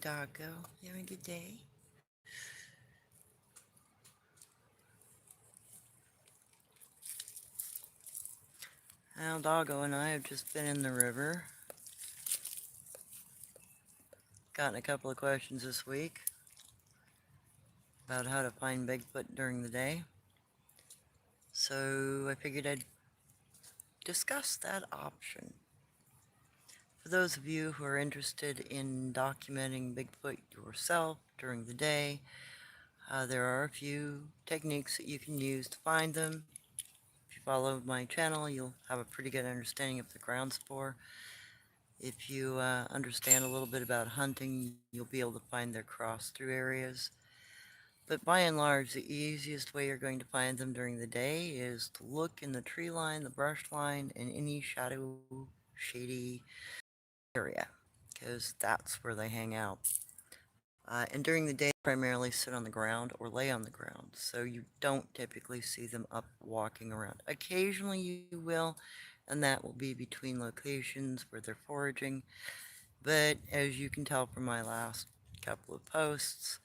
doggo. You having a good day? Well, doggo and I have just been in the river. Gotten a couple of questions this week about how to find Bigfoot during the day. So I figured I'd discuss that option. For those of you who are interested in documenting Bigfoot yourself during the day, there are a few techniques that you can use to find them. If you follow my channel, you'll have a pretty good understanding of the ground spoor. If you understand a little bit about hunting, you'll be able to find their cross-through areas. But by and large, the easiest way you're going to find them during the day is to look in the tree line, the brush line, and any shadow, shady area, because that's where they hang out. And during the day, they primarily sit on the ground or lay on the ground, so you don't typically see them up walking around. Occasionally you will, and that will be between locations where they're foraging. But as you can tell from my last couple of posts,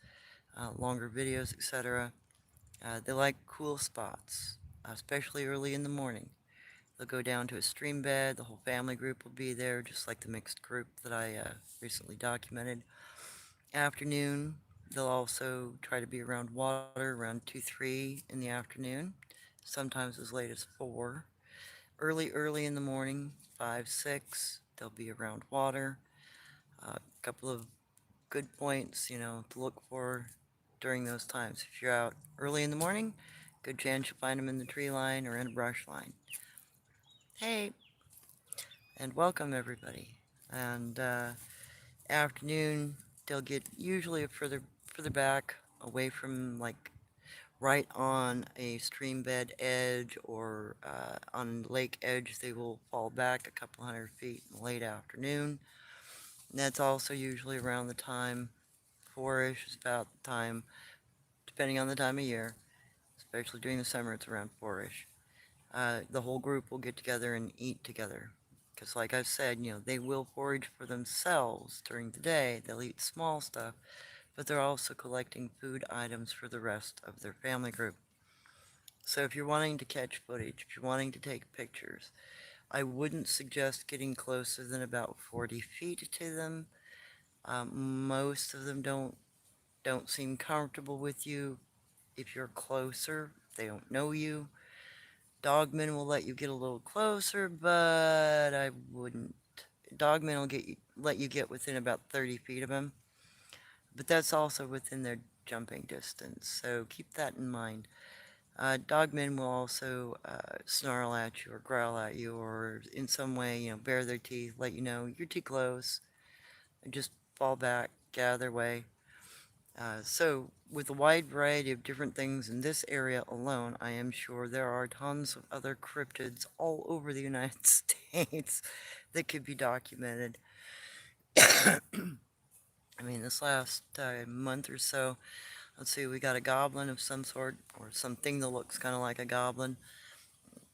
longer videos, etc., they like cool spots, especially early in the morning. They'll go down to a stream bed, the whole family group will be there, just like the mixed group that I recently documented. Afternoon, they'll also try to be around water around 2, 3 in the afternoon, sometimes as late as 4. Early in the morning, 5, 6, they'll be around water. A couple of good points, to look for during those times. If you're out early in the morning, good chance you'll find them in the tree line or in a brush line. Hey, and welcome everybody. And afternoon, they'll get usually further back, away from like right on a stream bed edge or on lake edge. They will fall back a couple 100 feet in the late afternoon. And that's also usually around the time 4-ish is about the time, depending on the time of year, especially during the summer, it's around 4-ish. The whole group will get together and eat together. Because like I've said, they will forage for themselves during the day. They'll eat small stuff, but they're also collecting food items for the rest of their family group. So if you're wanting to catch footage, if you're wanting to take pictures, I wouldn't suggest getting closer than about 40 feet to them. Most of them don't seem comfortable with you if you're closer. They don't know you. Dogmen will let you get a little closer, but I wouldn't. Dogmen will let you get within about 30 feet of them, but that's also within their jumping distance, so keep that in mind. Dogmen will also snarl at you or growl at you or in some way, bare their teeth, let you know you're too close, and just fall back, get out of their way. So, with a wide variety of different things in this area alone, I am sure there are tons of other cryptids all over the United States that could be documented. I mean, this last month or so, let's see, we got a goblin of some sort, or something that looks kind of like a goblin.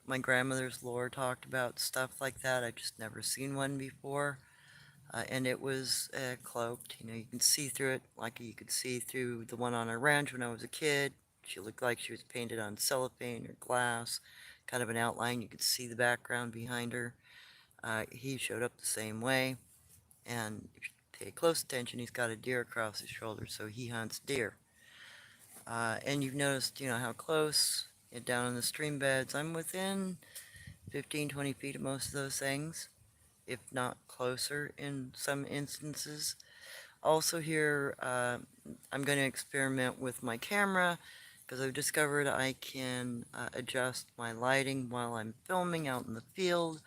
My grandmother's lore talked about stuff like that. I've just never seen one before. And it was cloaked. You can see through it like you could see through the one on our ranch when I was a kid. She looked like she was painted on cellophane or glass, kind of an outline. You could see the background behind her. He showed up the same way, and if you pay close attention, he's got a deer across his shoulder, so he hunts deer. And you've noticed, how close, down in the stream beds, I'm within 15, 20 feet of most of those things, if not closer in some instances. Also here, I'm going to experiment with my camera because I've discovered I can adjust my lighting while I'm filming out in the field.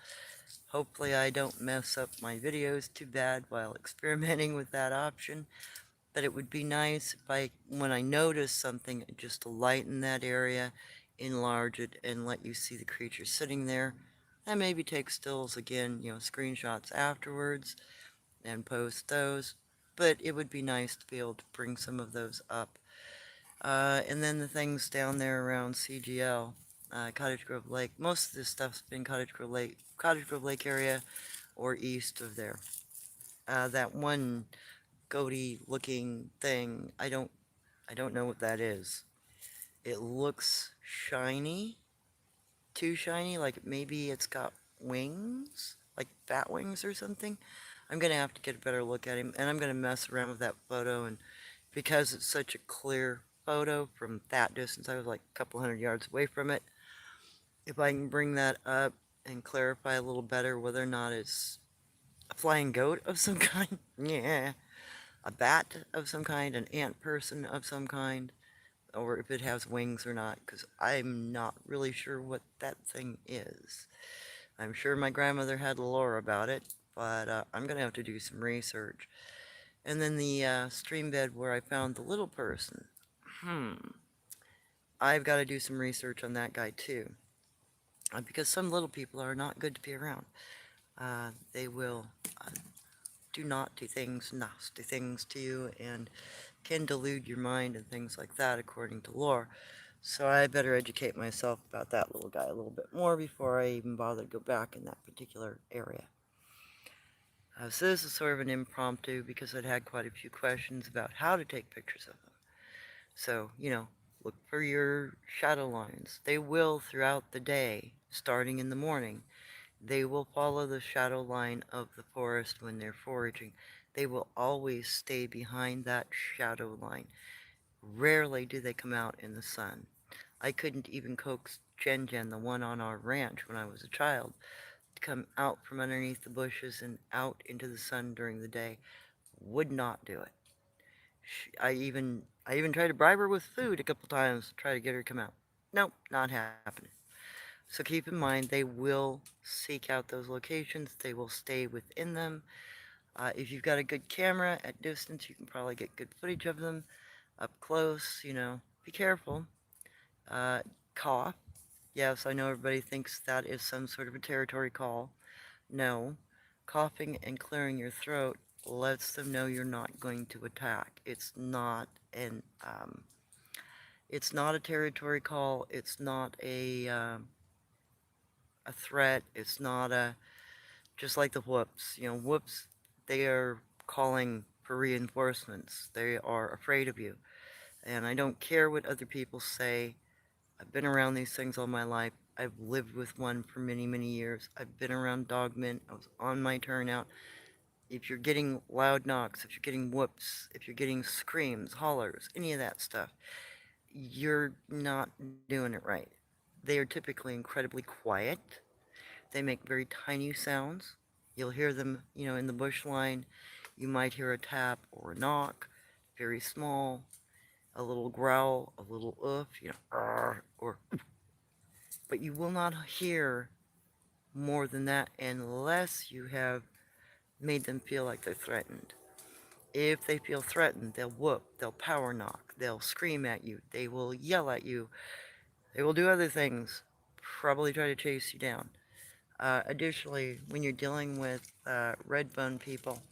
Hopefully I don't mess up my videos too bad while experimenting with that option. But it would be nice if when I notice something, just to lighten that area, enlarge it, and let you see the creature sitting there. And maybe take stills again, screenshots afterwards and post those. But it would be nice to be able to bring some of those up. And then the things down there around CGL, Cottage Grove Lake. Most of this stuff's been Cottage Grove Lake area or east of there. That one goatee looking thing. I don't know what that is. It looks shiny, too shiny, like maybe it's got wings, like bat wings or something. I'm gonna have to get a better look at him, and I'm gonna mess around with that photo, and because it's such a clear photo from that distance, I was like a couple hundred yards away from it. If I can bring that up and clarify a little better whether or not it's a flying goat of some kind, yeah, a bat of some kind, an ant person of some kind, or if it has wings or not, because I'm not really sure what that thing is. I'm sure my grandmother had lore about it, but I'm going to have to do some research. And then the stream bed where I found the little person. Hmm. I've got to do some research on that guy too. Because some little people are not good to be around. They will uh, do not do things, nasty things to you, and can delude your mind and things like that, according to lore. So I better educate myself about that little guy a little bit more before I even bother to go back in that particular area. So this is sort of an impromptu because I'd had quite a few questions about how to take pictures of them. So, look for your shadow lines. They will throughout the day, starting in the morning. They will follow the shadow line of the forest when they're foraging. They will always stay behind that shadow line. Rarely do they come out in the sun. I couldn't even coax Jen Jen, the one on our ranch when I was a child, to come out from underneath the bushes and out into the sun during the day. Would not do it. I even tried to bribe her with food a couple times to try to get her to come out. Nope, not happening. So keep in mind, they will seek out those locations. They will stay within them. If you've got a good camera at distance, you can probably get good footage of them. Up close, be careful. Uh, Cough. Yes, I know everybody thinks that is some sort of a territory call. No. Coughing and clearing your throat lets them know you're not going to attack. It's not a territory call. It's not a threat. It's not just like the whoops. Whoops, they are calling for reinforcements. They are afraid of you. And I don't care what other people say. I've been around these things all my life. I've lived with one for many, many years. I've been around dogmen. I was on my turnout. If you're getting loud knocks, if you're getting whoops, if you're getting screams, hollers, any of that stuff, you're not doing it right. They are typically incredibly quiet. They make very tiny sounds. You'll hear them, in the bush line. You might hear a tap or a knock, very small, a little growl, a little oof, or, but you will not hear more than that unless you have made them feel like they're threatened. If they feel threatened, they'll whoop, they'll power knock, they'll scream at you, they will yell at you, they will do other things, probably try to chase you down. Additionally, when you're dealing with red bone people,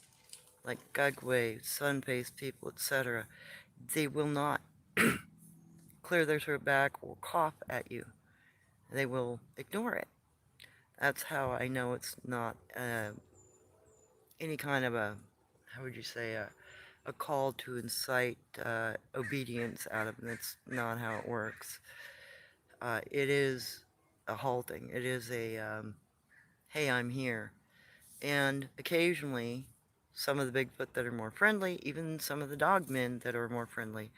like Gugway, sun-faced people, etc., they will not clear their throat back or cough at you. They will ignore it. That's how I know it's not any kind of how would you say, a call to incite obedience out of them. That's not how it works. It is a halting. It is hey, I'm here. And occasionally, some of the Bigfoot that are more friendly, even some of the dogmen that are more friendly,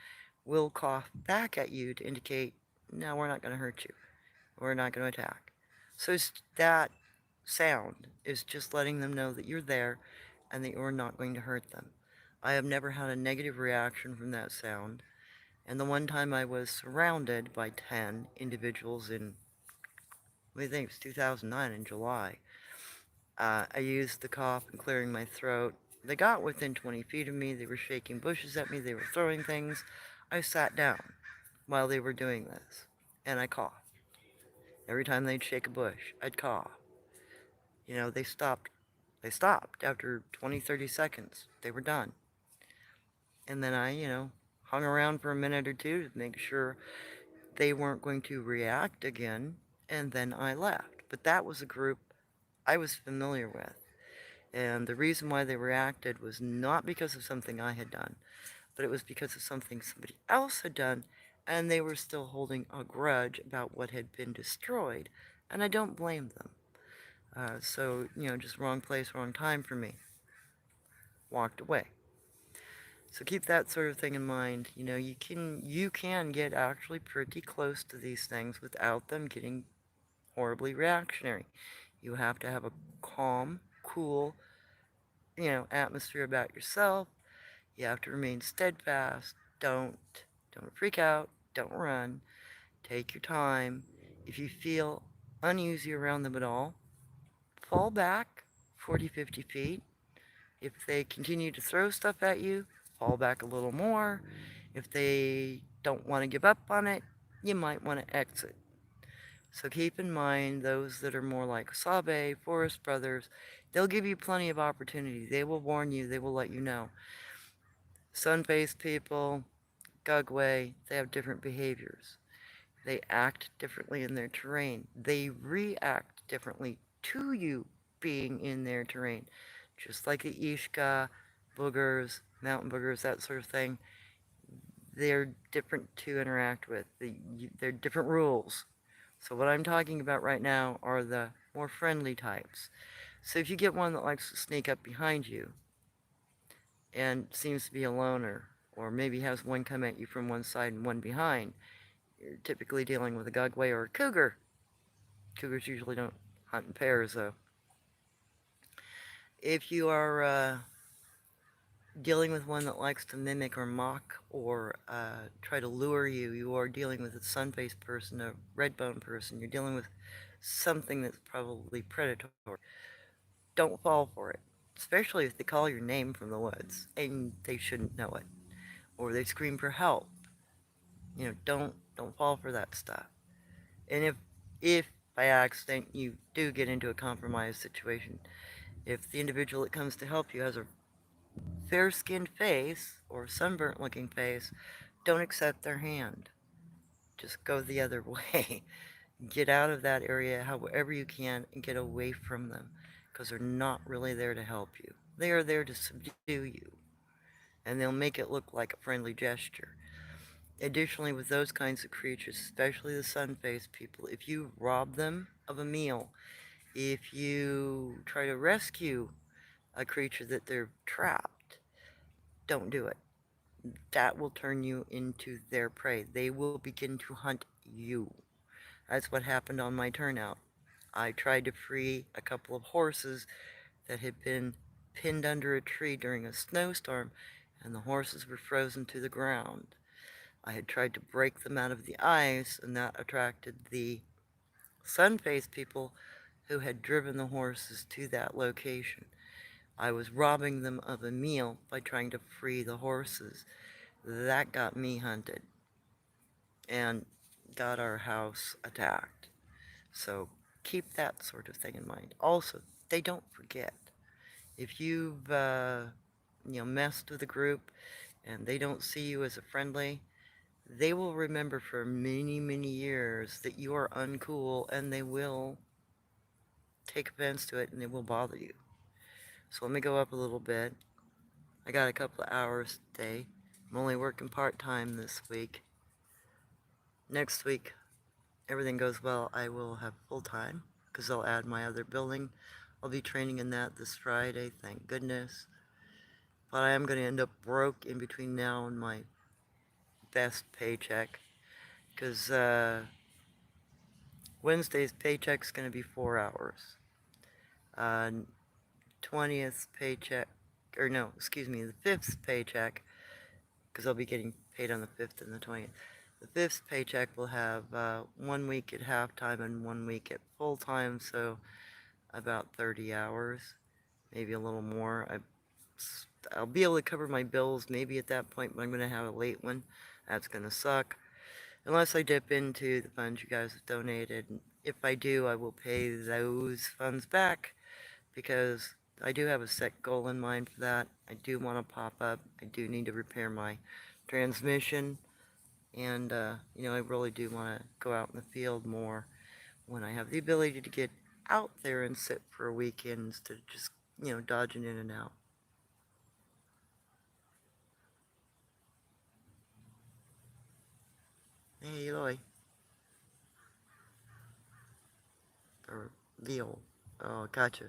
will cough back at you to indicate, no, we're not going to hurt you. We're not going to attack. So that sound is just letting them know that you're there and that you're not going to hurt them. I have never had a negative reaction from that sound. And the one time I was surrounded by 10 individuals I think it was 2009 in July, I used the cough and clearing my throat. They got within 20 feet of me. They were shaking bushes at me. They were throwing things. I sat down while they were doing this, and I coughed. Every time they'd shake a bush, I'd cough. They stopped. They stopped after 20, 30 seconds. They were done. And then I, hung around for a minute or two to make sure they weren't going to react again, and then I left. But that was a group I was familiar with. And the reason why they reacted was not because of something I had done, but it was because of something somebody else had done, and they were still holding a grudge about what had been destroyed. And I don't blame them. So, just wrong place, wrong time for me. Walked away. So keep that sort of thing in mind. You can get actually pretty close to these things without them getting horribly reactionary. You have to have a calm, cool, atmosphere about yourself. You have to remain steadfast. Don't freak out. Don't run. Take your time. If you feel uneasy around them at all, fall back 40, 50 feet. If they continue to throw stuff at you, fall back a little more. If they don't want to give up on it, you might want to exit. So keep in mind those that are more like Sabe, Forest Brothers, they'll give you plenty of opportunity. They will warn you, they will let you know. Sun-faced people, Gugway, they have different behaviors. They act differently in their terrain. They react differently to you being in their terrain. Just like the Ishka, boogers, mountain boogers, that sort of thing. They're different to interact with. They're different rules. So what I'm talking about right now are the more friendly types. So if you get one that likes to sneak up behind you and seems to be a loner, or maybe has one come at you from one side and one behind, you're typically dealing with a Gugway or a cougar. Cougars usually don't hunt in pairs, though. If you are dealing with one that likes to mimic or mock or try to lure you, you are dealing with a sun-faced person, a red-bone person. You're dealing with something that's probably predatory. Don't fall for it, especially if they call your name from the woods and they shouldn't know it, or they scream for help. Don't fall for that stuff. And if by accident you do get into a compromised situation, if the individual that comes to help you has a fair-skinned face or sunburnt-looking face, don't accept their hand. Just go the other way. Get out of that area however you can and get away from them, because they're not really there to help you. They are there to subdue you, and they'll make it look like a friendly gesture. Additionally, with those kinds of creatures, especially the sun-faced people, if you rob them of a meal, if you try to rescue a creature that they're trapped, don't do it. That will turn you into their prey. They will begin to hunt you. That's what happened on my turnout. I tried to free a couple of horses that had been pinned under a tree during a snowstorm, and the horses were frozen to the ground. I had tried to break them out of the ice, and that attracted the sun-faced people who had driven the horses to that location. I was robbing them of a meal by trying to free the horses. That got me hunted and got our house attacked. So keep that sort of thing in mind. Also, they don't forget. If you've messed with a group and they don't see you as a friendly, they will remember for many, many years that you are uncool, and they will take offense to it and they will bother you. So let me go up a little bit. I got a couple of hours today. I'm only working part-time this week. Next week, everything goes well, I will have full-time, because they'll add my other building. I'll be training in that this Friday, thank goodness. But I am going to end up broke in between now and my best paycheck, because Wednesday's paycheck's going to be 4 hours. 20th paycheck, or no, excuse me, the 5th paycheck, because I'll be getting paid on the 5th and the 20th. The 5th paycheck will have 1 week at halftime and 1 week at full-time, so about 30 hours, maybe a little more. I'll be able to cover my bills maybe at that point, but I'm going to have a late one. That's going to suck. Unless I dip into the funds you guys have donated. If I do, I will pay those funds back, because I do have a set goal in mind for that. I do want to pop up. I do need to repair my transmission. And, I really do want to go out in the field more when I have the ability to get out there and sit for a weekend instead of just dodging in and out. Hey, Eloy. Or Leo. Oh, gotcha.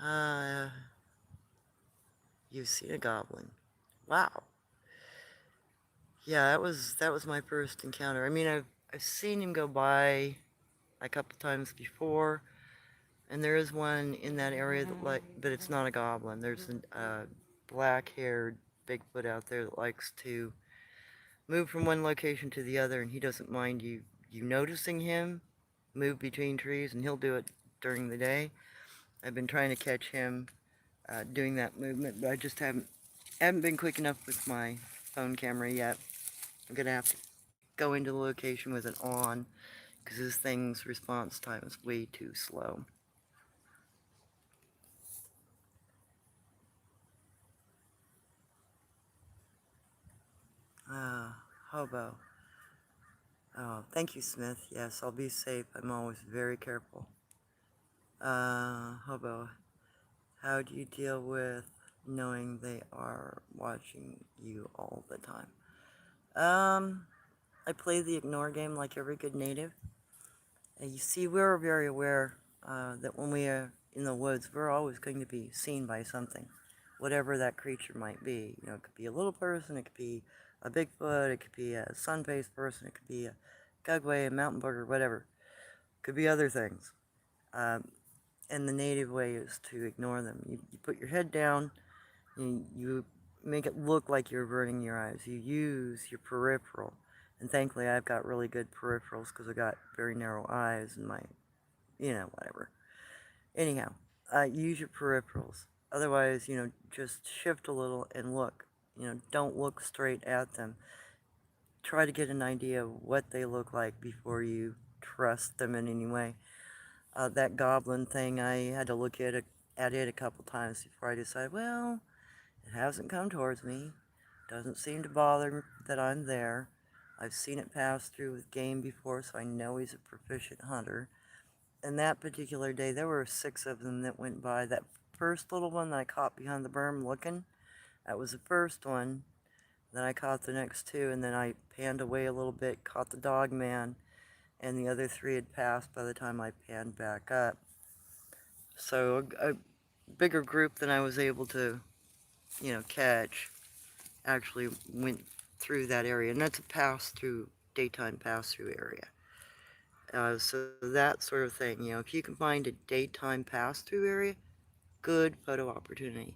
Uh, you've seen a goblin. Wow. Yeah, that was my first encounter. I mean, I've seen him go by a couple times before, and there is one in that area but it's not a goblin. There's a black-haired Bigfoot out there that likes to move from one location to the other, and he doesn't mind you noticing him move between trees, and he'll do it during the day. I've been trying to catch him doing that movement, but I just haven't been quick enough with my phone camera yet. I'm gonna have to go into the location with it on because this thing's response time is way too slow. Hobo. Oh, thank you, Smith. Yes, I'll be safe. I'm always very careful. Hobo, how do you deal with knowing they are watching you all the time? I play the ignore game like every good native. You see, we're very aware that when we are in the woods, we're always going to be seen by something, whatever that creature might be. It could be a little person, it could be a Bigfoot, it could be a sun-faced person, it could be a Gugway, a mountain booger, whatever. It could be other things. Um, and the native way is to ignore them. You put your head down, you make it look like you're averting your eyes. You use your peripheral. And thankfully, I've got really good peripherals because I've got very narrow eyes and my, whatever. Anyhow, use your peripherals. Otherwise, just shift a little and look. Don't look straight at them. Try to get an idea of what they look like before you trust them in any way. That goblin thing, I had to look at it a couple times before I decided, well, it hasn't come towards me. Doesn't seem to bother that I'm there. I've seen it pass through with game before, so I know he's a proficient hunter. And that particular day, there were 6 of them that went by. That first little one that I caught behind the berm looking, that was the first one. Then I caught the next 2, and then I panned away a little bit, caught the dog man, and the other 3 had passed by the time I panned back up. So a bigger group than I was able to, catch actually went through that area, and that's a pass-through, daytime pass-through area. So that sort of thing, if you can find a daytime pass-through area, good photo opportunity.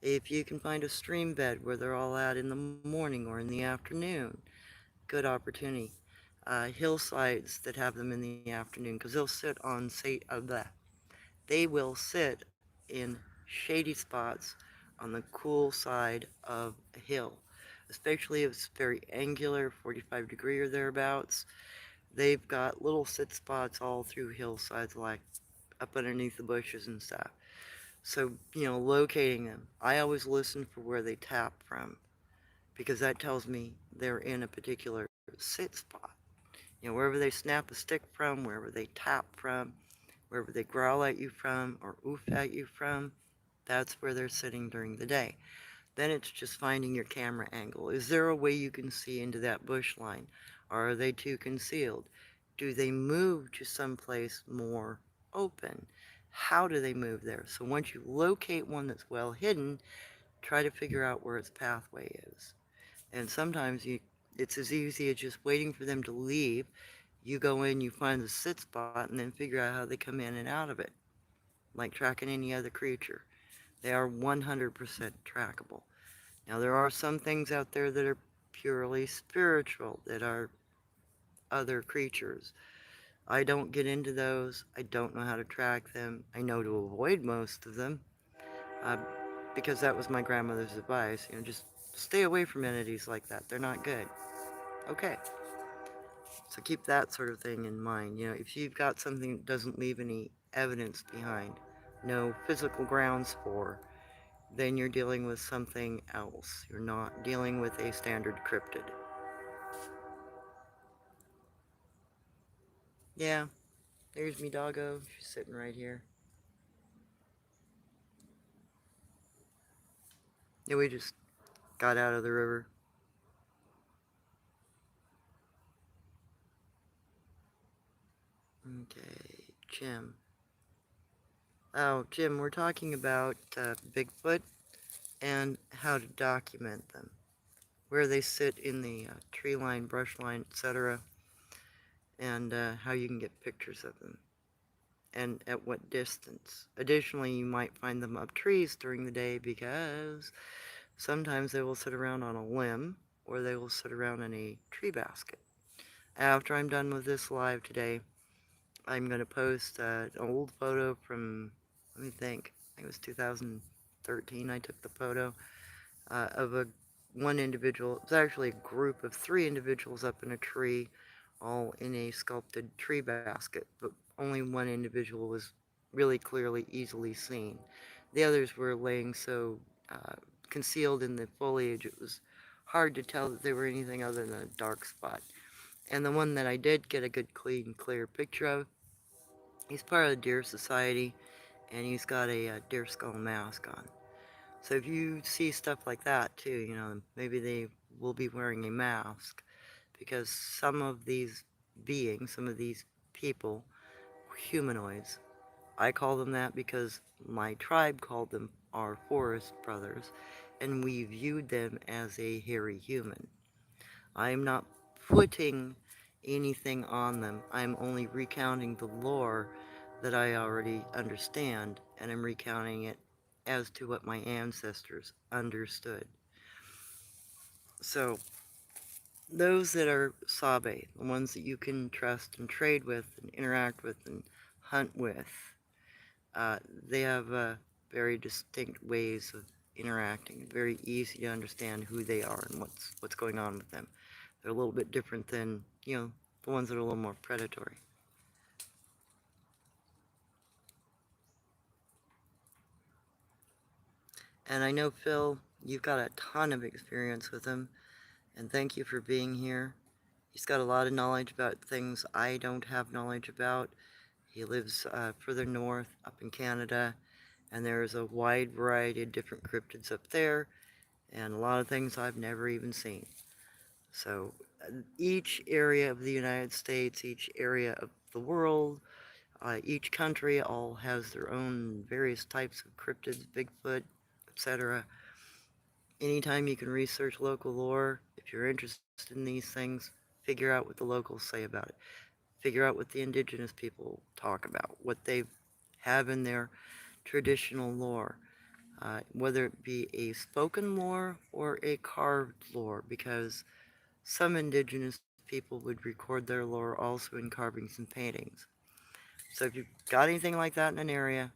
If you can find a stream bed where they're all at in the morning or in the afternoon, good opportunity. Hillsides that have them in the afternoon, because they'll sit on, they will sit in shady spots on the cool side of a hill, especially if it's very angular, 45 degree or thereabouts. They've got little sit spots all through hillsides, like up underneath the bushes and stuff. So, locating them. I always listen for where they tap from, because that tells me they're in a particular sit spot. Wherever they snap a stick from, wherever they tap from, wherever they growl at you from or oof at you from, that's where they're sitting during the day. Then it's just finding your camera angle. Is there a way you can see into that bush line? Or are they too concealed? Do they move to someplace more open? How do they move there? So once you locate one that's well hidden, try to figure out where its pathway is. And sometimes it's as easy as just waiting for them to leave. You go in, you find the sit spot, and then figure out how they come in and out of it, like tracking any other creature. They are 100% trackable. Now, there are some things out there that are purely spiritual, that are other creatures. I don't get into those. I don't know how to track them. I know to avoid most of them, uh, because that was my grandmother's advice. Just stay away from entities like that. They're not good. Okay. So keep that sort of thing in mind. If you've got something that doesn't leave any evidence behind, no physical grounds for, then you're dealing with something else. You're not dealing with a standard cryptid. Yeah, there's me doggo. She's sitting right here. Yeah, we just got out of the river. Okay, Jim. Oh, Jim, we're talking about Bigfoot and how to document them, where they sit in the tree line, brush line, etc., and how you can get pictures of them and at what distance. Additionally, you might find them up trees during the day because sometimes they will sit around on a limb or they will sit around in a tree basket. After I'm done with this live today, I'm going to post an old photo from, let me think, I think it was 2013 I took the photo of one individual. It was actually a group of three individuals up in a tree, all in a sculpted tree basket, but only one individual was really clearly, easily seen. The others were laying so uh, concealed in the foliage, it was hard to tell that they were anything other than a dark spot. And the one that I did get a good, clean, clear picture of, he's part of the Deer Society, and he's got a deer skull mask on. So if you see stuff like that too, maybe they will be wearing a mask because some of these beings, some of these people, humanoids. I call them that because my tribe called them our forest brothers, and we viewed them as a hairy human. I'm not putting anything on them. I'm only recounting the lore that I already understand, and I'm recounting it as to what my ancestors understood. So, those that are Sabe, the ones that you can trust and trade with and interact with and hunt with, uh, they have very distinct ways of interacting. Very easy to understand who they are and what's going on with them. They're a little bit different than the ones that are a little more predatory. And I know Phil, you've got a ton of experience with him, and thank you for being here. He's got a lot of knowledge about things I don't have knowledge about. He lives further north, up in Canada, and there's a wide variety of different cryptids up there, and a lot of things I've never even seen. So each area of the United States, each area of the world, each country all has their own various types of cryptids, Bigfoot, etc. Anytime you can research local lore, if you're interested in these things, figure out what the locals say about it. Figure out what the indigenous people talk about, what they have in their traditional lore, whether it be a spoken lore or a carved lore, because some indigenous people would record their lore also in carvings and paintings. So if you've got anything like that in an area,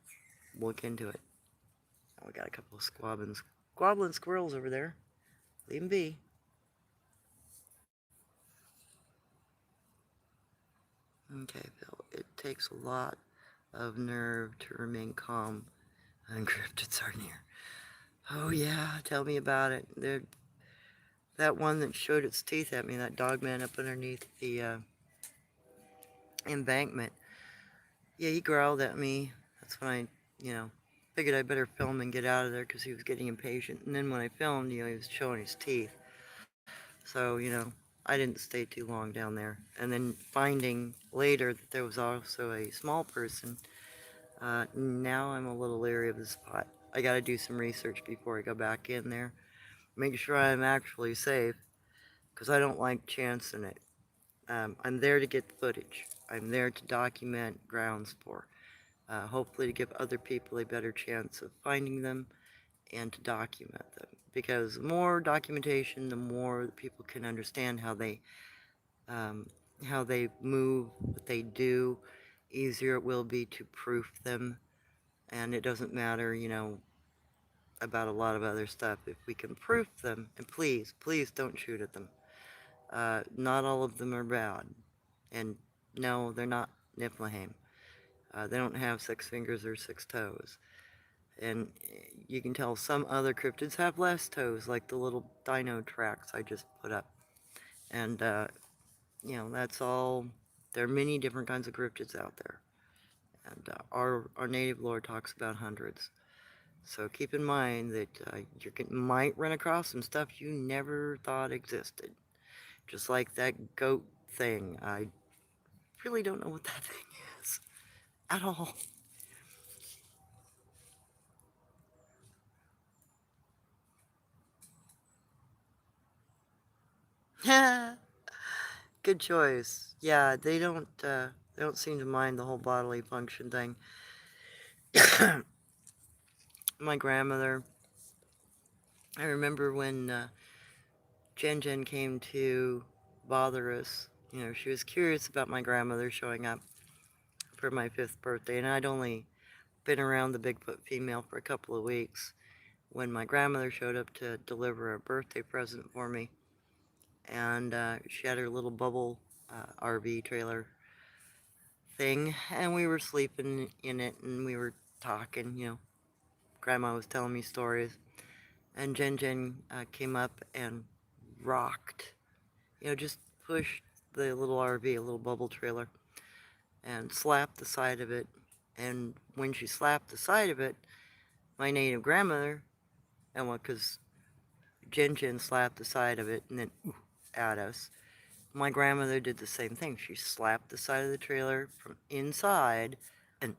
look into it. Oh, we got a couple of squabbling squirrels over there. Leave them be. Okay, Bill. It takes a lot of nerve to remain calm when cryptids are near. Oh yeah, tell me about it. That one that showed its teeth at me, that dog man up underneath the embankment. Yeah, he growled at me. That's when I figured I better film and get out of there because he was getting impatient. And then when I filmed, he was showing his teeth. So, I didn't stay too long down there. And then finding later that there was also a small person, now I'm a little leery of the spot. I gotta do some research before I go back in there. Make sure I'm actually safe, because I don't like chancing it. I'm there to get footage. I'm there to document ground sport. Hopefully to give other people a better chance of finding them and to document them. Because the more documentation, the more people can understand um, how they move, what they do. Easier it will be to proof them, and it doesn't matter, about a lot of other stuff. If we can proof them, and please, please don't shoot at them. Not all of them are bad, and no, they're not Niflheim. They don't have 6 fingers or 6 toes. And you can tell some other cryptids have less toes, like the little dino tracks I just put up. And, that's all. There are many different kinds of cryptids out there. And our native lore talks about hundreds. So keep in mind that you might run across some stuff you never thought existed. Just like that goat thing. I really don't know what that thing is at all. Good choice. Yeah, they don't seem to mind the whole bodily function thing. My grandmother, I remember when Jen Jen came to bother us. You know, she was curious about my grandmother showing up for my 5th birthday, and I'd only been around the Bigfoot female for a couple of weeks when my grandmother showed up to deliver a birthday present for me. And she had her little bubble RV trailer thing, and we were sleeping in it, and we were talking. You know, Grandma was telling me stories, and Jen Jen came up and rocked. You know, just pushed the little RV, a little bubble trailer, and slapped the side of it. And when she slapped the side of it, my native grandmother, and what, because Jen Jen slapped the side of it and then at us. My grandmother did the same thing. She slapped the side of the trailer from inside and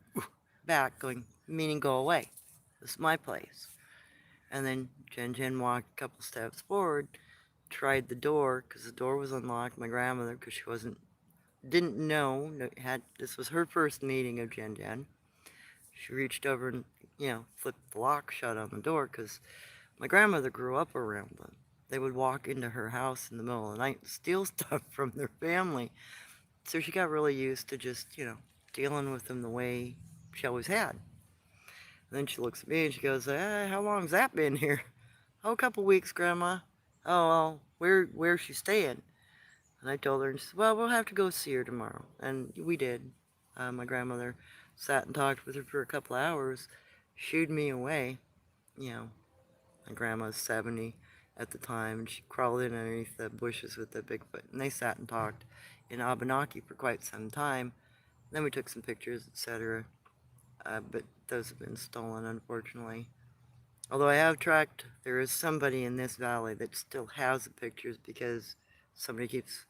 back, going, meaning go away. This is my place. And then Jen Jen walked a couple steps forward, tried the door, because the door was unlocked. My grandmother, because she didn't know, this was her first meeting of Jen Jen. She reached over and, flipped the lock shut on the door, because my grandmother grew up around them. They would walk into her house in the middle of the night and steal stuff from their family. So she got really used to just, dealing with them the way she always had. And then she looks at me and she goes, how long's that been here? Oh, a couple weeks, Grandma. Oh, well, where's she staying? And I told her, and she said, well, we'll have to go see her tomorrow. And we did. My grandmother sat and talked with her for a couple of hours, shooed me away. You know, my grandma's 70 at the time, and she crawled in underneath the bushes with the Bigfoot. And they sat and talked in Abenaki for quite some time. Then we took some pictures, etc. But those have been stolen, unfortunately. Although I have tracked, there is somebody in this valley that still has the pictures because somebody keeps,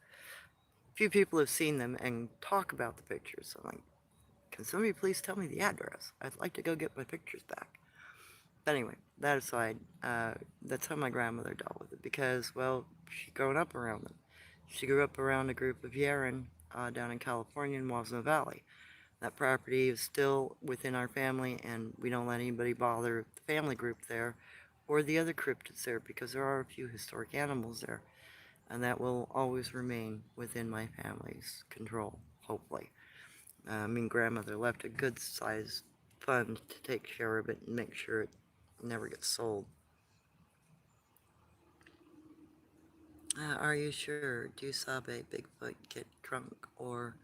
few people have seen them and talk about the pictures. So I'm like, can somebody please tell me the address? I'd like to go get my pictures back. But anyway, that aside, that's how my grandmother dealt with it because, well, she grown up around them. She grew up around a group of Yaren down in California in Wasna Valley. That property is still within our family, and we don't let anybody bother the family group there or the other cryptids there because there are a few historic animals there, and that will always remain within my family's control, hopefully. Grandmother left a good sized fund to take care of it and make sure it never gets sold. Are you sure? Do Sabe Bigfoot get drunk or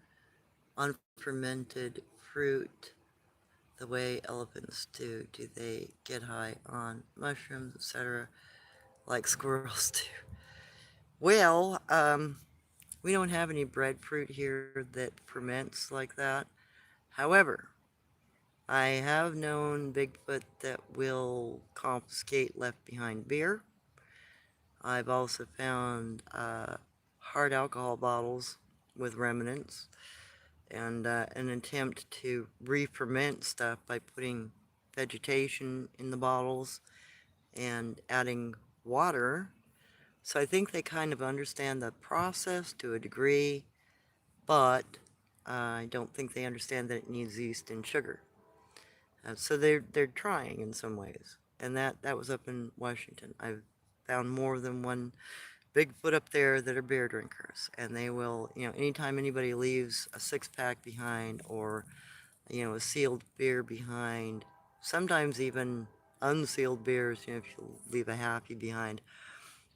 unfermented fruit the way elephants do? Do they get high on mushrooms, etc., like squirrels do? Well, we don't have any breadfruit here that ferments like that. However, I have known Bigfoot that will confiscate left behind beer. I've also found hard alcohol bottles with remnants and an attempt to re-ferment stuff by putting vegetation in the bottles and adding water. So I think they kind of understand the process to a degree, but I don't think they understand that it needs yeast and sugar. So they're trying in some ways, and that was up in Washington. I've found more than one Bigfoot up there that are beer drinkers, and they will, anytime anybody leaves a 6-pack behind or, a sealed beer behind, sometimes even unsealed beers, if you leave a halfie behind,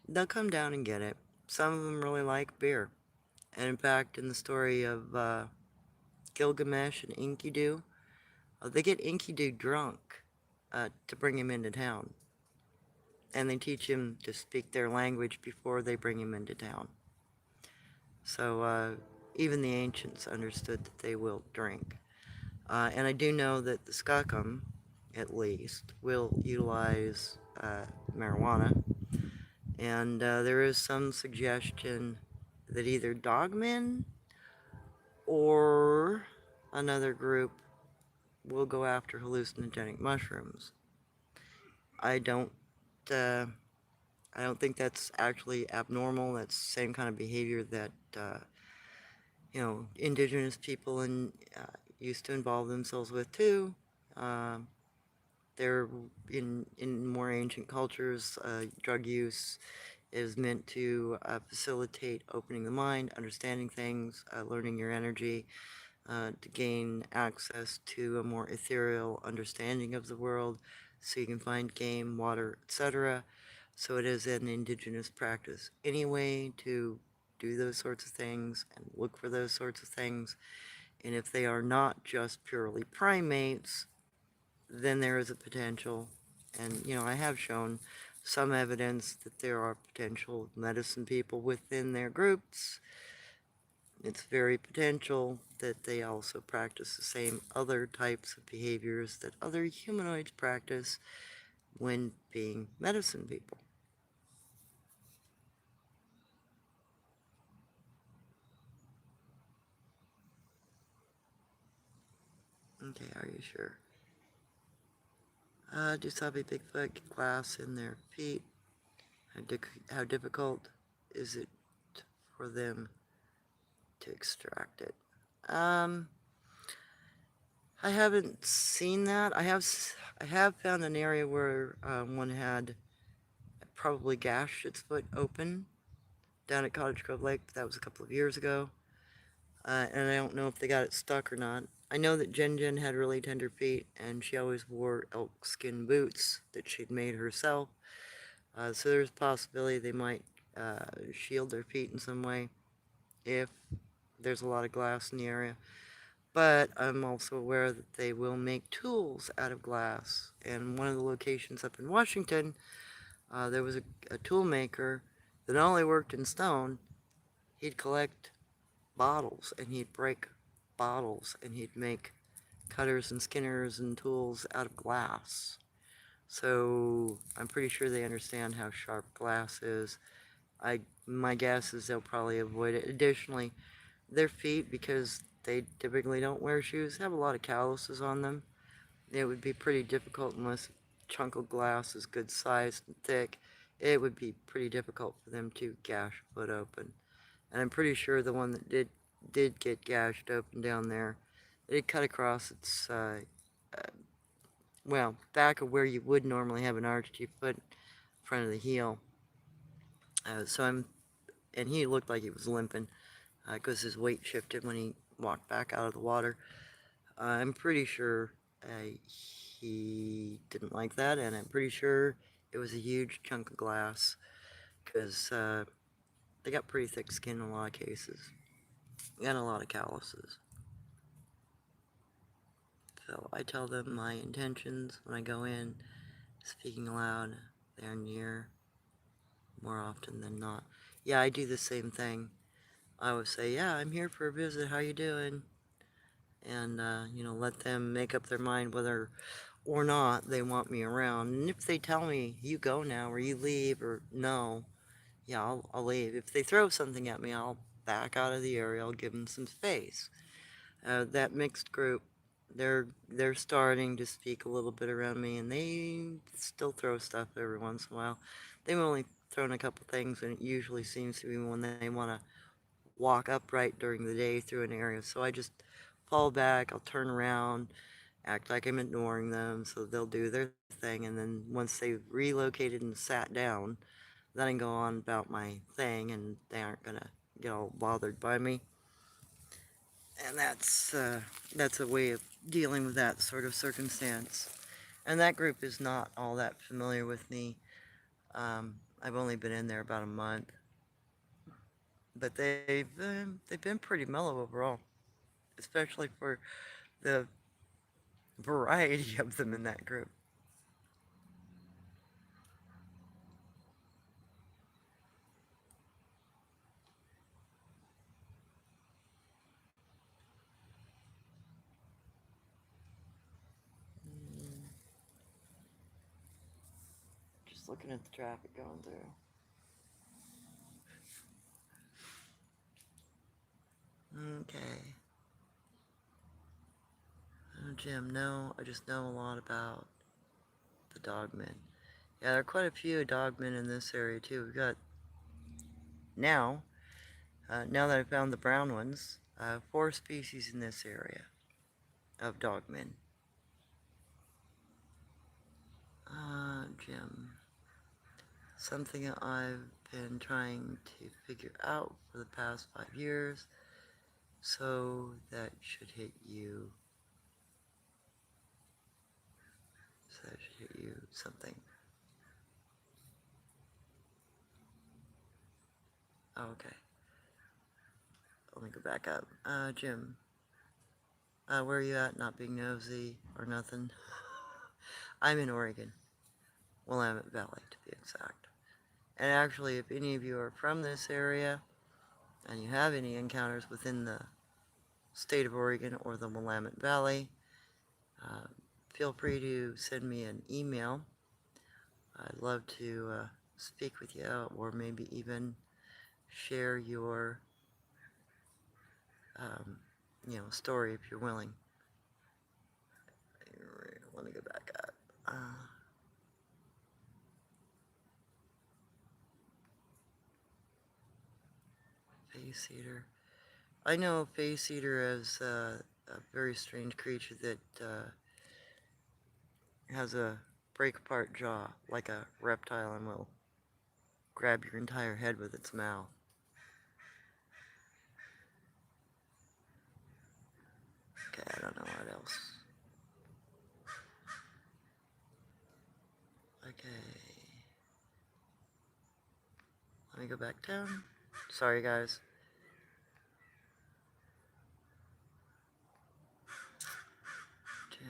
they'll come down and get it. Some of them really like beer. And in fact, in the story of Gilgamesh and Enkidu, they get Enkidu drunk to bring him into town. And they teach him to speak their language before they bring him into town. So even the ancients understood that they will drink. And I do know that the Skaakum, at least, will utilize marijuana. And there is some suggestion that either dogmen or another group will go after hallucinogenic mushrooms. I don't uh, I don't think that's actually abnormal. That's the same kind of behavior that indigenous people used to involve themselves with too. Um they're in more ancient cultures. Drug use is meant to facilitate opening the mind, understanding things, learning your energy, to gain access to a more ethereal understanding of the world, so you can find game, water, etc. So it is an indigenous practice anyway to do those sorts of things and look for those sorts of things. And if they are not just purely primates, then there is a potential. And, I have shown some evidence that there are potential medicine people within their groups. It's very potential that they also practice the same other types of behaviors that other humanoids practice when being medicine people. Okay, are you sure? Do Sabi Bigfoot get glass in their feet? How difficult is it for them to extract it? Um, I haven't seen that. I have found an area where one had probably gashed its foot open down at Cottage Grove Lake. That was a couple of years ago. And I don't know if they got it stuck or not. I know that Jen Jen had really tender feet, and she always wore elk skin boots that she'd made herself. So there's a possibility they might shield their feet in some way if there's a lot of glass in the area. But I'm also aware that they will make tools out of glass. And one of the locations up in Washington, there was a tool maker that not only worked in stone, he'd collect bottles and he'd break bottles and he'd make cutters and skinners and tools out of glass. So I'm pretty sure they understand how sharp glass is. My guess is they'll probably avoid it. Additionally, their feet, because they typically don't wear shoes, have a lot of calluses on them. It would be pretty difficult unless a chunk of glass is good sized and thick. It would be pretty difficult for them to gash a foot open. And I'm pretty sure the one that did get gashed open down there, it cut across its back of where you would normally have an arched foot in front of the heel. And he looked like he was limping because his weight shifted when he walked back out of the water. I'm pretty sure he didn't like that, and I'm pretty sure it was a huge chunk of glass because they got pretty thick skin in a lot of cases and a lot of calluses. So I tell them my intentions when I go in, speaking aloud. They're near more often than not. Yeah, I do the same thing. I would say, yeah, I'm here for a visit. How you doing? And, let them make up their mind whether or not they want me around. And if they tell me, you go now, or you leave, or no, yeah, I'll leave. If they throw something at me, I'll back out of the area. I'll give them some space. That mixed group, they're starting to speak a little bit around me, and they still throw stuff every once in a while. They've only thrown a couple things, and it usually seems to be when they want to walk upright during the day through an area. So I just fall back, I'll turn around, act like I'm ignoring them, so they'll do their thing, and then once they've relocated and sat down, then I go on about my thing, and they aren't gonna get all bothered by me. And that's a way of dealing with that sort of circumstance. And that group is not all that familiar with me. I've only been in there about a month, but they've been pretty mellow overall, especially for the variety of them in that group. looking at the traffic going through. Okay. Oh, Jim, no, I just know a lot about the dogmen. Yeah, there are quite a few dogmen in this area too. We've got now, now that I found the brown ones, 4 species in this area of dogmen. Jim, something I've been trying to figure out for the past 5 years, so that should hit you. So that should hit you something. Oh, okay. Let me go back up. Jim, where are you at? Not being nosy or nothing. I'm in Oregon, Willamette Valley to be exact. And actually, if any of you are from this area and you have any encounters within the state of Oregon or the Willamette Valley, uh, feel free to send me an email. I'd love to speak with you, or maybe even share your story if you're willing. Let me go back up. Face eater. I know face eater as a very strange creature that has a break apart jaw like a reptile and will grab your entire head with its mouth. Okay, I don't know what else. Okay. Let me go back down. Sorry, guys. Jim.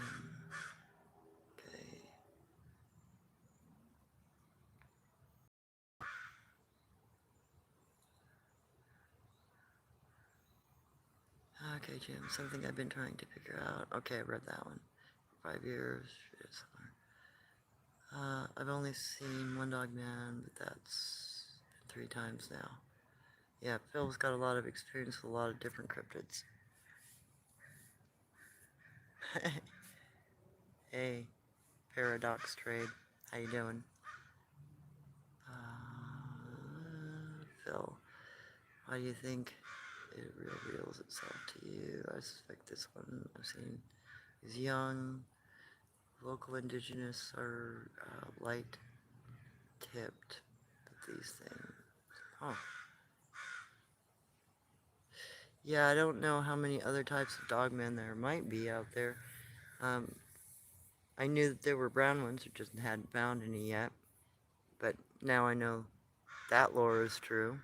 Okay. Okay, Jim. Something I've been trying to figure out. Okay, I read that one. 5 years. I've only seen one dog man, but that's 3 times now. Yeah, Phil's got a lot of experience with a lot of different cryptids. Hey, Paradox Trade. How you doing? Phil, why do you think it reveals itself to you? I suspect this one I've seen is young, local indigenous, or light tipped. But these things. Oh. Yeah, I don't know how many other types of dogmen there might be out there. I knew that there were brown ones, I just hadn't found any yet. But now I know that lore is true.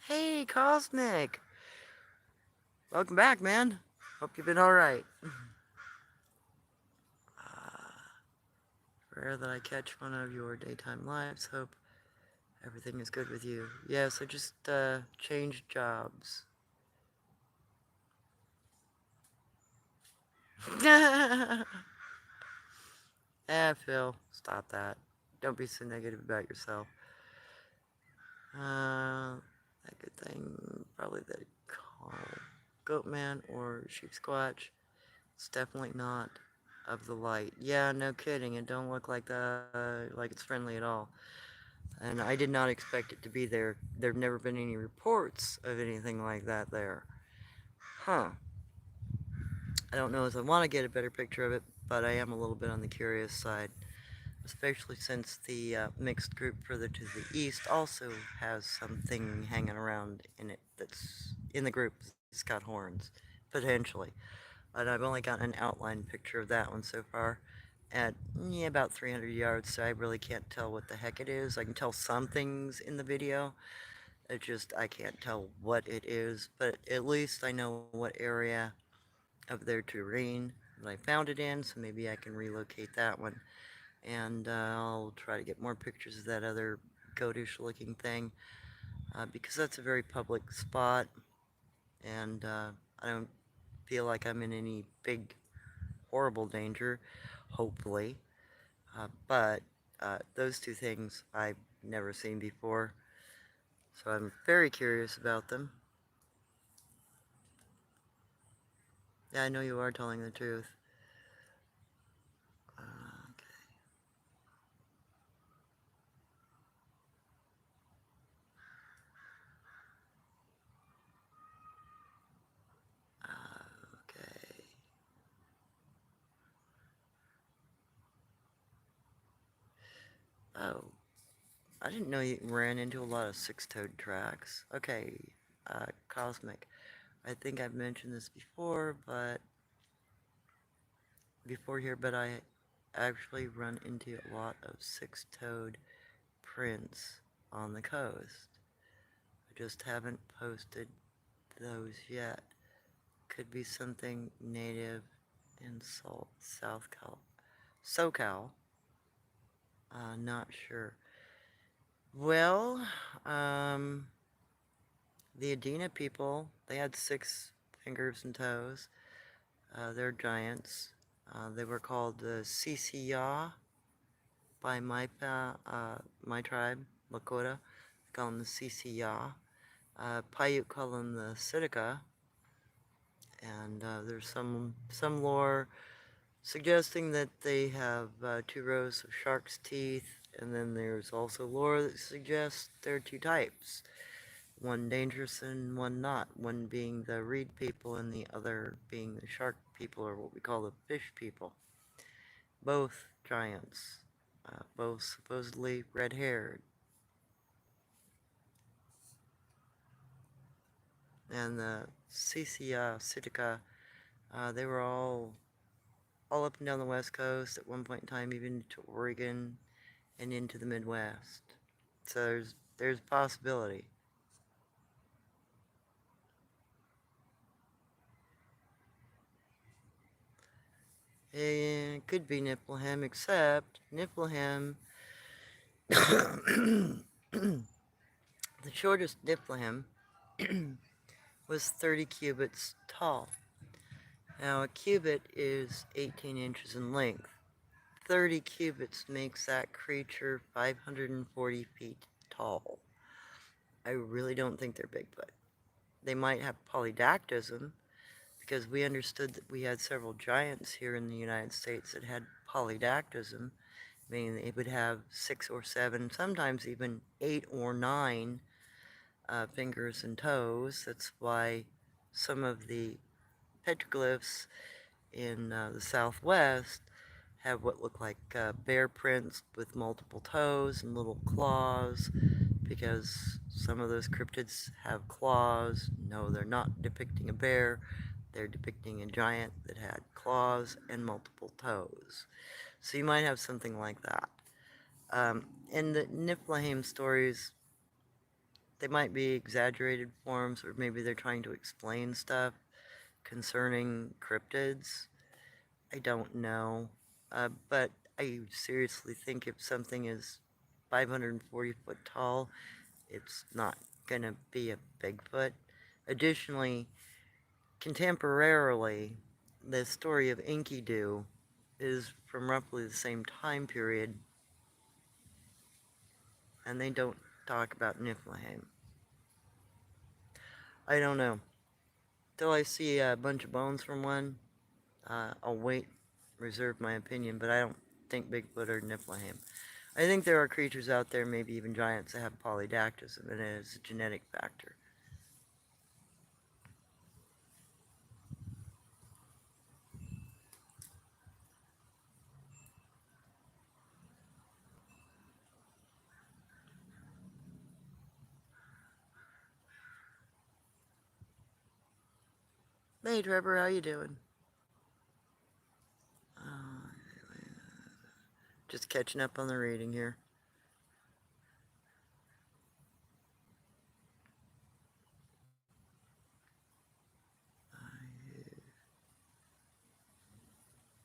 Hey, Cosmic! Welcome back, man. Hope you've been alright. Rare that I catch one of your daytime lives. Hope everything is good with you. Yes, I just changed jobs. Phil, stop that. Don't be so negative about yourself. That good thing, probably the call Goatman or Sheep Squatch. It's definitely not of the light. Yeah, no kidding. It don't look like like it's friendly at all. And I did not expect it to be there. There've never been any reports of anything like that there. Huh. I don't know if I want to get a better picture of it, but I am a little bit on the curious side. Especially since the mixed group further to the east also has something hanging around in it that's in the group that's got horns, potentially. And I've only got an outline picture of that one so far at about 300 yards, so I really can't tell what the heck it is. I can tell some things in the video. I can't tell what it is, but at least I know what area of their terrain that I found it in, so maybe I can relocate that one. And I'll try to get more pictures of that other goatish looking thing, because that's a very public spot. and I don't feel like I'm in any big, horrible danger, hopefully. But those two things I've never seen before, so I'm very curious about them. Yeah, I know you are telling the truth. Okay. Okay. Oh, I didn't know you ran into a lot of six-toed tracks. Okay, Cosmic. I think I've mentioned this before here, but I actually run into a lot of six-toed prints on the coast. I just haven't posted those yet. Could be something native in South SoCal. Not sure. Well, the Adena people, they had 6 fingers and toes. They're giants. They were called the Sisiya by my tribe, Lakota. They call them the Sisiya. Paiute call them the Sitka. And there's some lore suggesting that they have 2 rows of shark's teeth, and then there's also lore that suggests there are 2 types. One dangerous and one not, one being the reed people and the other being the shark people, or what we call the fish people. Both giants, both supposedly red-haired. And the Sitka, they were all up and down the west coast at one point in time, even to Oregon and into the Midwest. So there's a possibility. It could be Niflheim, except Niflheim, the shortest Niflheim was 30 cubits tall. Now a cubit is 18 inches in length. 30 cubits makes that creature 540 feet tall. I really don't think they're Bigfoot. They might have polydactylism, because we understood that we had several giants here in the United States that had polydactylism, meaning they would have 6 or 7, sometimes even 8 or 9 fingers and toes. That's why some of the petroglyphs in the Southwest have what look like bear prints with multiple toes and little claws, because some of those cryptids have claws. No, they're not depicting a bear. They're depicting a giant that had claws and multiple toes. So you might have something like that. In the Niflheim stories, they might be exaggerated forms, or maybe they're trying to explain stuff concerning cryptids. I don't know. But I seriously think if something is 540 foot tall, it's not going to be a Bigfoot. Additionally, contemporarily, the story of Enkidu is from roughly the same time period, and they don't talk about Niflheim. I don't know. Till I see a bunch of bones from one, I'll wait, reserve my opinion, but I don't think Bigfoot or Niflheim. I think there are creatures out there, maybe even giants, that have polydactylism, and it is a genetic factor. Hey Trevor, how you doing? Uh, just catching up on the reading here.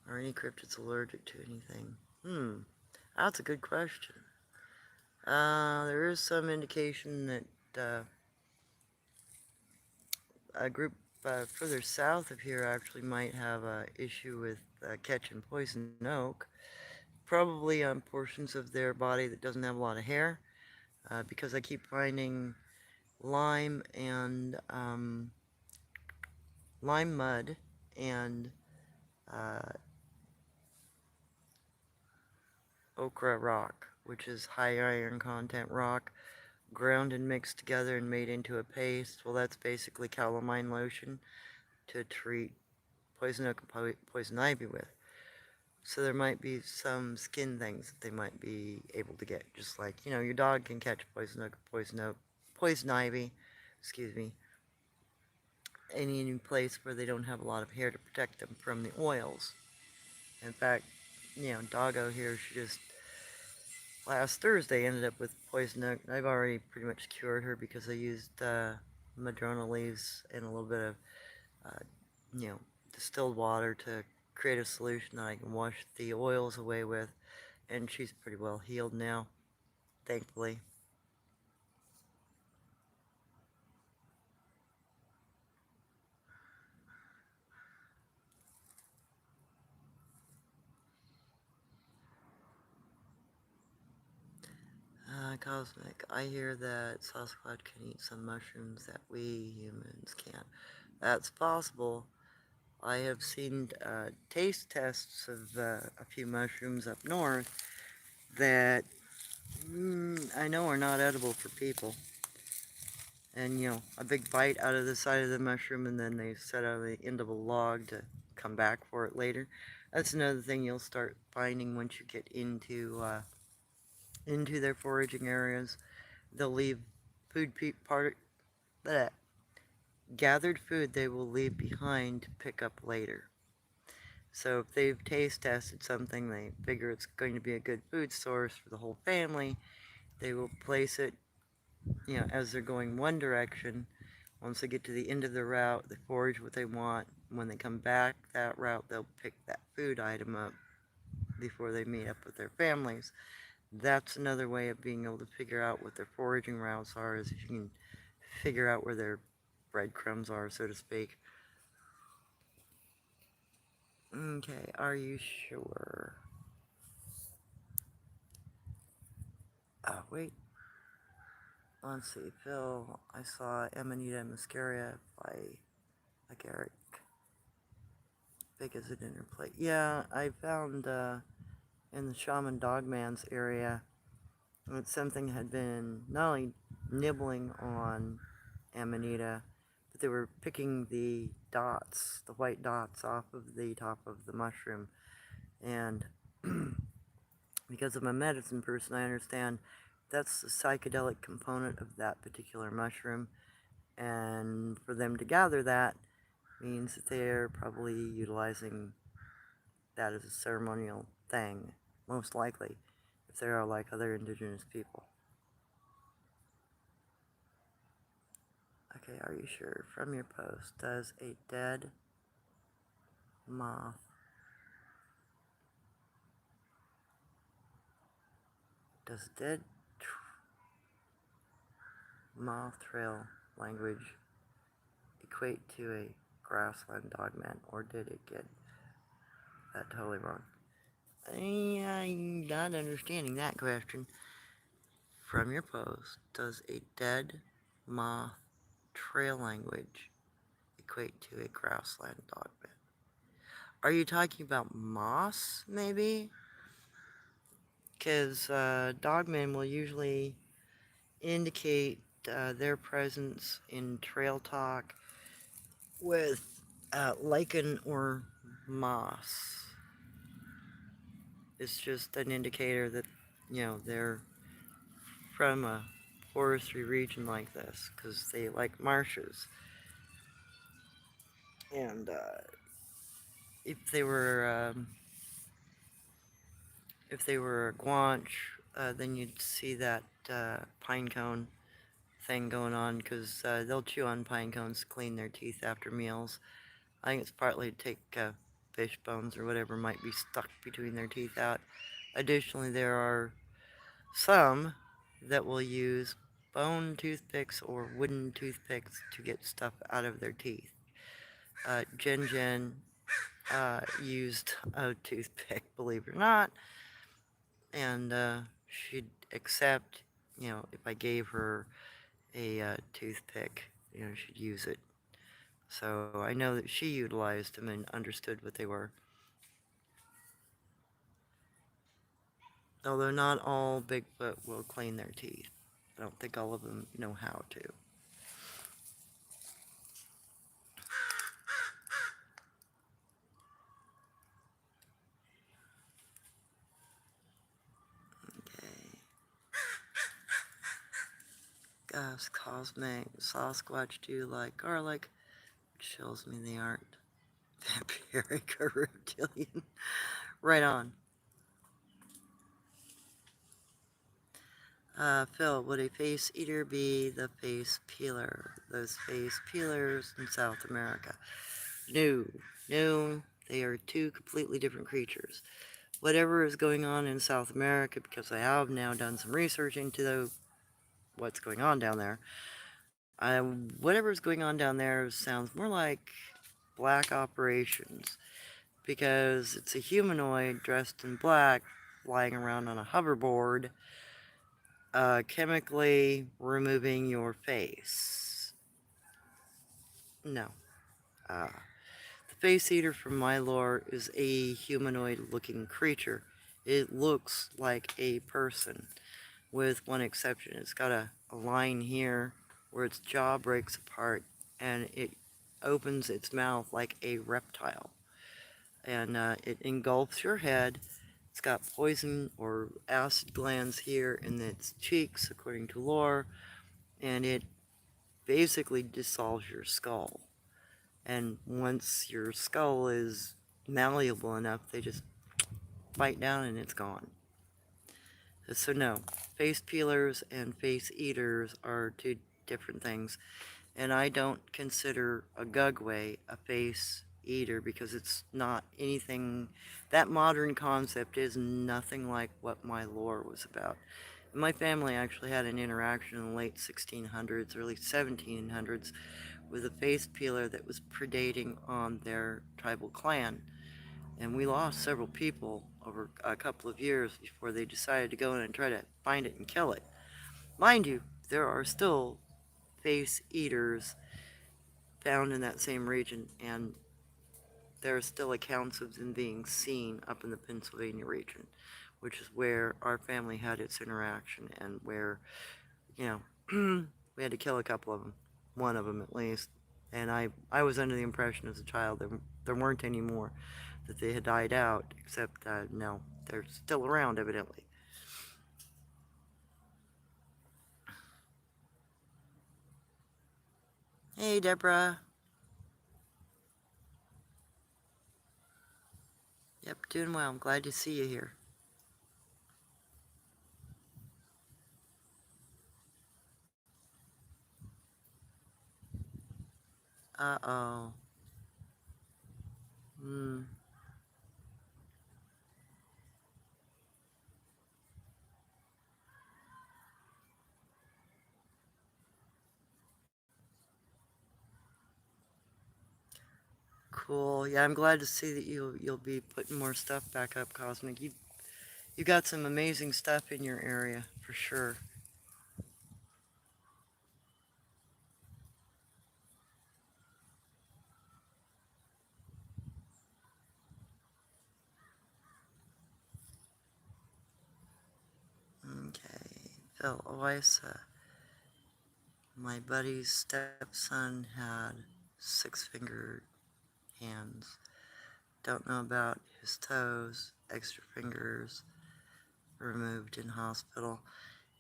Are any cryptids allergic to anything? That's a good question. There is some indication that a group further south of here actually might have a issue with catching poison oak, probably on portions of their body that doesn't have a lot of hair, because I keep finding lime and lime mud and uh, ochre rock, which is high iron content rock, ground and mixed together and made into a paste. Well, that's basically calamine lotion to treat poison oak and poison ivy with. So there might be some skin things that they might be able to get, just like, you know, your dog can catch poison ivy, excuse me, any place where they don't have a lot of hair to protect them from the oils. In fact, you know, Doggo here, she just last Thursday ended up with poison oak. I've already pretty much cured her because I used madrona leaves and a little bit of, uh, you know, distilled water to create a solution that I can wash the oils away with, and she's pretty well healed now, thankfully. Cosmic, I hear that Sasquatch can eat some mushrooms that we humans can't. That's possible. I have seen taste tests of a few mushrooms up north that I know are not edible for people. And, you know, a big bite out of the side of the mushroom and then they set on the end of a log to come back for it later. That's another thing you'll start finding once you get into their foraging areas. They'll leave food part that gathered food they will leave behind to pick up later. So if they've taste tested something, they figure it's going to be a good food source for the whole family, they will place it, you know, as they're going one direction. Once they get to the end of the route, they forage what they want. When they come back that route, they'll pick that food item up before they meet up with their families. That's another way of being able to figure out what their foraging routes are, is if you can figure out where their breadcrumbs are, so to speak. Okay, are you sure? Wait. Let's see, Phil, I saw Amanita muscaria by like Eric. Big as a dinner plate. Yeah, I found in the Shaman Dogman's area that something had been not only nibbling on Amanita, but they were picking the dots, the white dots off of the top of the mushroom. And because I'm a medicine person, I understand that's the psychedelic component of that particular mushroom. And for them to gather that means that they're probably utilizing that as a ceremonial thing, most likely, if they are like other indigenous people. Okay, are you sure? From your post, does a dead moth, does dead moth trail language equate to a grassland dogman, or did it get that totally wrong? I'm not understanding that question. From your post, does a dead moth trail language equate to a grassland dogman? Are you talking about moss, maybe? Because dogmen will usually indicate their presence in trail talk with lichen or moss. It's just an indicator that, you know, they're from a forestry region like this, because they like marshes. And if they were a guanche, then you'd see that pine cone thing going on, because they'll chew on pine cones to clean their teeth after meals. I think it's partly to take fish bones or whatever might be stuck between their teeth out. Additionally, there are some that will use bone toothpicks or wooden toothpicks to get stuff out of their teeth. Jen used a toothpick, believe it or not, and she'd accept, if I gave her a toothpick, she'd use it. So I know that she utilized them and understood what they were. Although not all Bigfoot will clean their teeth. I don't think all of them know how to. Okay. Gus, Cosmic, Sasquatch do like garlic, which shows me they aren't vampiric or reptilian. Right on. Phil, would a face eater be the face peeler? Those face peelers in South America. No, no, they are two completely different creatures. Whatever is going on in South America, because I have now done some research into what's going on down there. Whatever is going on down there sounds more like black operations, because it's a humanoid dressed in black flying around on a hoverboard, chemically removing your face. No. The face eater from my lore is a humanoid looking creature. It looks like a person, with one exception. It's got a line here where its jaw breaks apart and it opens its mouth like a reptile. And it engulfs your head. It's got poison or acid glands here in its cheeks, according to lore, and it basically dissolves your skull. And once your skull is malleable enough, they just bite down and it's gone. So no, face peelers and face eaters are two different things. And I don't consider a gugway a face eater because it's not anything, that modern concept is nothing like what my lore was about. My family actually had an interaction in the late 1600s, early 1700s, with a face peeler that was predating on their tribal clan. And we lost several people over a couple of years before they decided to go in and try to find it and kill it. Mind you, there are still face eaters found in that same region, and there are still accounts of them being seen up in the Pennsylvania region, which is where our family had its interaction and where, you know, we had to kill a couple of them, one of them at least. And I was under the impression as a child there weren't any more, that they had died out, except no, they're still around evidently. Hey, Deborah. Yep, doing well. I'm glad to see you here. Uh-oh. Hmm. Cool. Yeah, I'm glad to see that you'll be putting more stuff back up, Cosmic. You got some amazing stuff in your area for sure. Okay. Phil Oisa. My buddy's stepson had six-fingered hands. Don't know about his toes, extra fingers removed in hospital.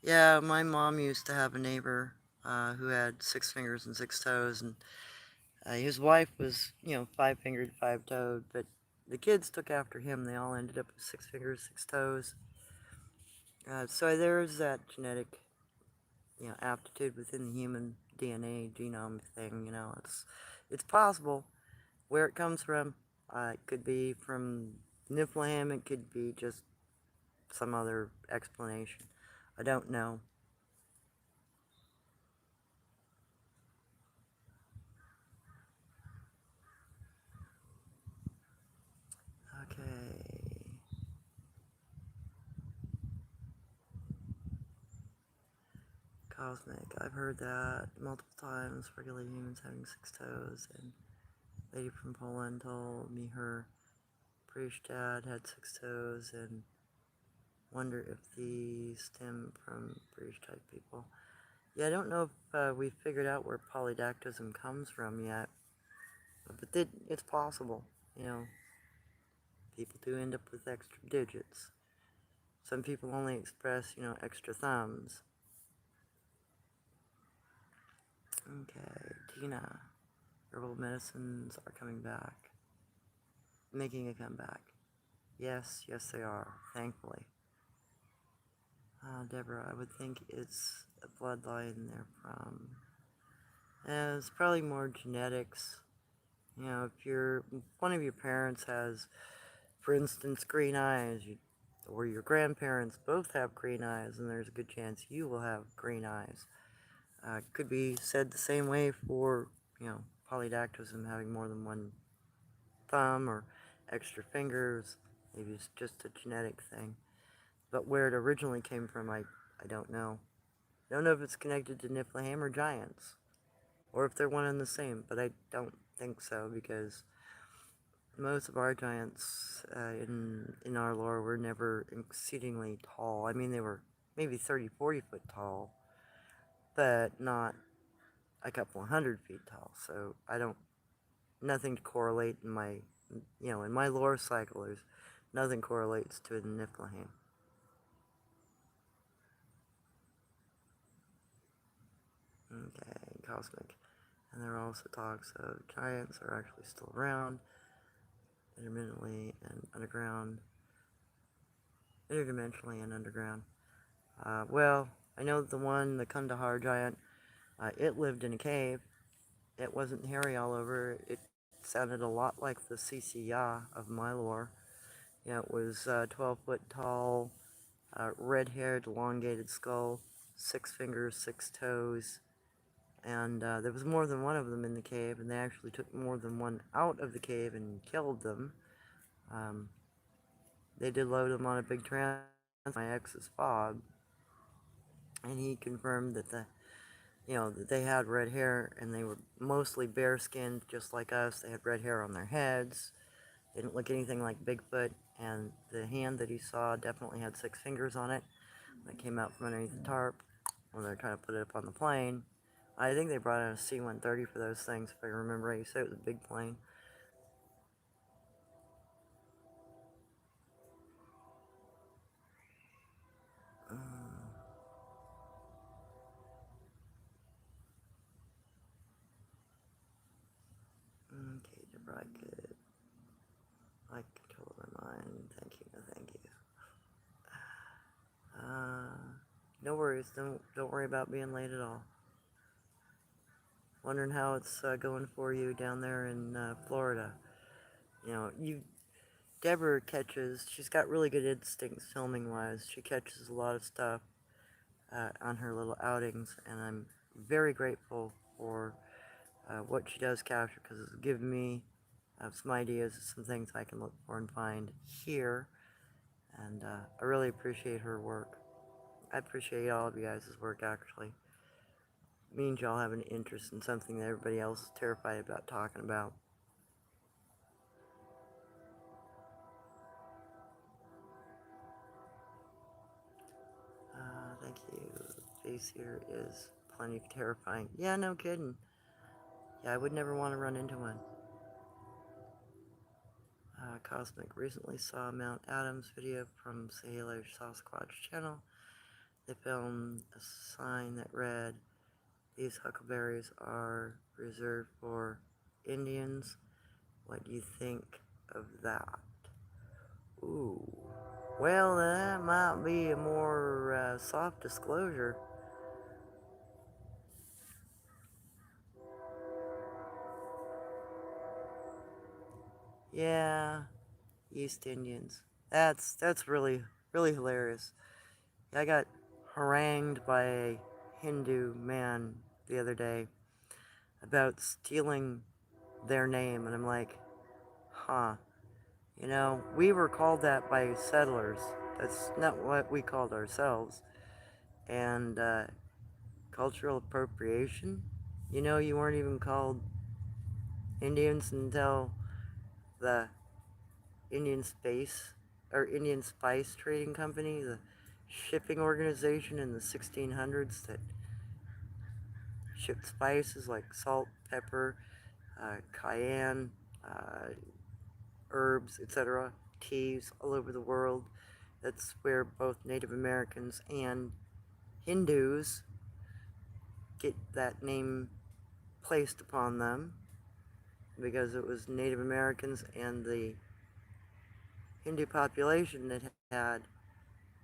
Yeah, my mom used to have a neighbor who had six fingers and six toes, and his wife was, five-fingered, five-toed, but the kids took after him. They all ended up with six fingers, six toes. So there's that genetic, aptitude within the human DNA genome thing. It's possible. Where it comes from, it could be from Niflheim. It could be just some other explanation. I don't know. Cosmic. I've heard that multiple times. Regular humans having 6 toes, and lady from Poland told me her British dad had 6 toes, and wonder if these stem from British type people. Yeah, I don't know if we've figured out where polydactylism comes from yet, but it's possible. You know, people do end up with extra digits. Some people only express, extra thumbs. Okay, Tina. Herbal medicines are coming back. Making a comeback. Yes, yes they are, thankfully. Deborah, I would think it's a bloodline they're from. It's probably more genetics. You know, if one of your parents has, for instance, green eyes, or your grandparents both have green eyes, and there's a good chance you will have green eyes. Could be said the same way for, polydactylism, having more than one thumb or extra fingers. Maybe it's just a genetic thing. But where it originally came from, I don't know. Don't know if it's connected to Niflheim or giants, or if they're one and the same, but I don't think so, because most of our giants in our lore were never exceedingly tall. I mean, they were maybe 30, 40 foot tall, but not a couple 100 feet tall. So nothing to correlate in my lore cycle. There's nothing correlates to a Niflheim. Okay, cosmic. And there are also talks of giants are actually still around, intermittently and underground, interdimensionally and underground. Well, I know the Kandahar giant, it lived in a cave. It wasn't hairy all over. It sounded a lot like the CC of my lore. Yeah, it was 12 foot tall, red-haired, elongated skull, 6 fingers, 6 toes, and there was more than one of them in the cave, and they actually took more than one out of the cave and killed them. Um, they did load them on a big trans. My ex's fob, and he confirmed that that they had red hair, and they were mostly bare-skinned, just like us. They had red hair on their heads. They didn't look anything like Bigfoot, and the hand that he saw definitely had 6 fingers on it. That came out from underneath the tarp when they were trying to put it up on the plane. I think they brought in a C-130 for those things, if I remember right. You said it was a big plane. Okay, Deborah, I control my mind. Thank you, no thank you. No worries, don't worry about being late at all. Wondering how it's going for you down there in Florida. Deborah she's got really good instincts filming-wise. She catches a lot of stuff on her little outings, and I'm very grateful for what she does capture, because it's given me some ideas, some things I can look for and find here, and I really appreciate her work. I appreciate all of you guys' work, actually. It means y'all have an interest in something that everybody else is terrified about talking about. Thank you. The face here is plenty terrifying. Yeah, no kidding. Yeah, I would never want to run into one. Cosmic recently saw Mount Adams video from Sailor Sasquatch channel. They filmed a sign that read, "These huckleberries are reserved for Indians. What do you think of that?" Ooh. Well, that might be a more soft disclosure. Yeah, East Indians. That's really, really hilarious. I got harangued by a Hindu man the other day about stealing their name, and I'm like, huh. We were called that by settlers. That's not what we called ourselves. And Cultural appropriation? You know, you weren't even called Indians until the Indian Space or Indian Spice Trading Company, the shipping organization in the 1600s that shipped spices like salt, pepper, cayenne, uh, herbs, etc., teas all over the world. That's where both Native Americans and Hindus get that name placed upon them because it was Native Americans and the Hindu population that had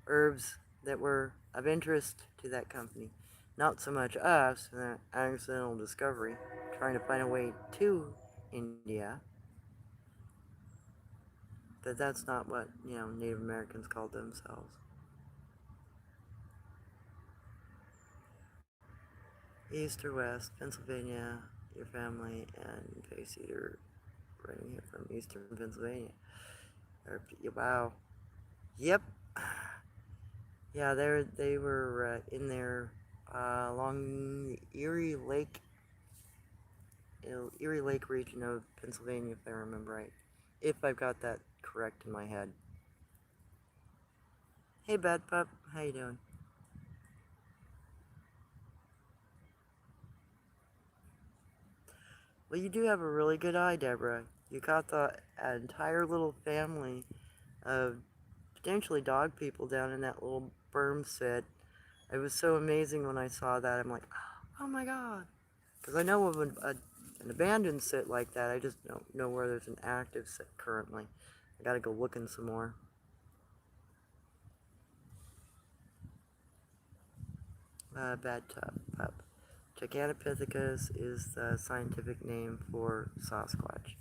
herbs that were of interest to that company. Not so much us, an accidental discovery, trying to find a way to India. But that's not what, Native Americans called themselves. East or west, Pennsylvania, your family, and Pace Eater writing here from eastern Pennsylvania. Wow. Yep. Yeah, they were in there along the Erie Lake region of Pennsylvania, if I remember right. If I've got that correct in my head. Hey, Bad Pup, how you doing? Well, you do have a really good eye, Deborah. You caught the entire little family of potentially dog people down in that little berm sit. It was so amazing when I saw that. I'm like, oh my god. Because I know of an abandoned sit like that. I just don't know where there's an active sit currently. I gotta go looking some more. Bad pup. Gigantopithecus is the scientific name for Sasquatch.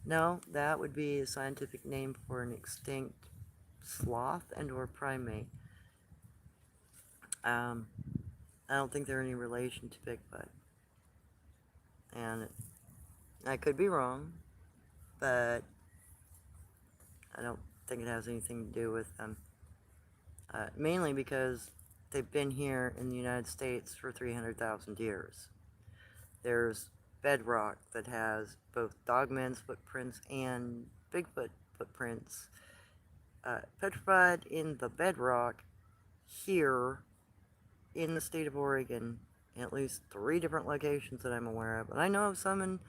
No, that would be a scientific name for an extinct sloth and or primate. Um, I don't think they're any relation to Bigfoot. And I could be wrong, but I don't think it has anything to do with them. Mainly because they've been here in the United States for 300,000 years. There's bedrock that has both Dogman's footprints and Bigfoot footprints petrified in the bedrock here in the state of Oregon, in at least 3 different locations that I'm aware of. And I know of some in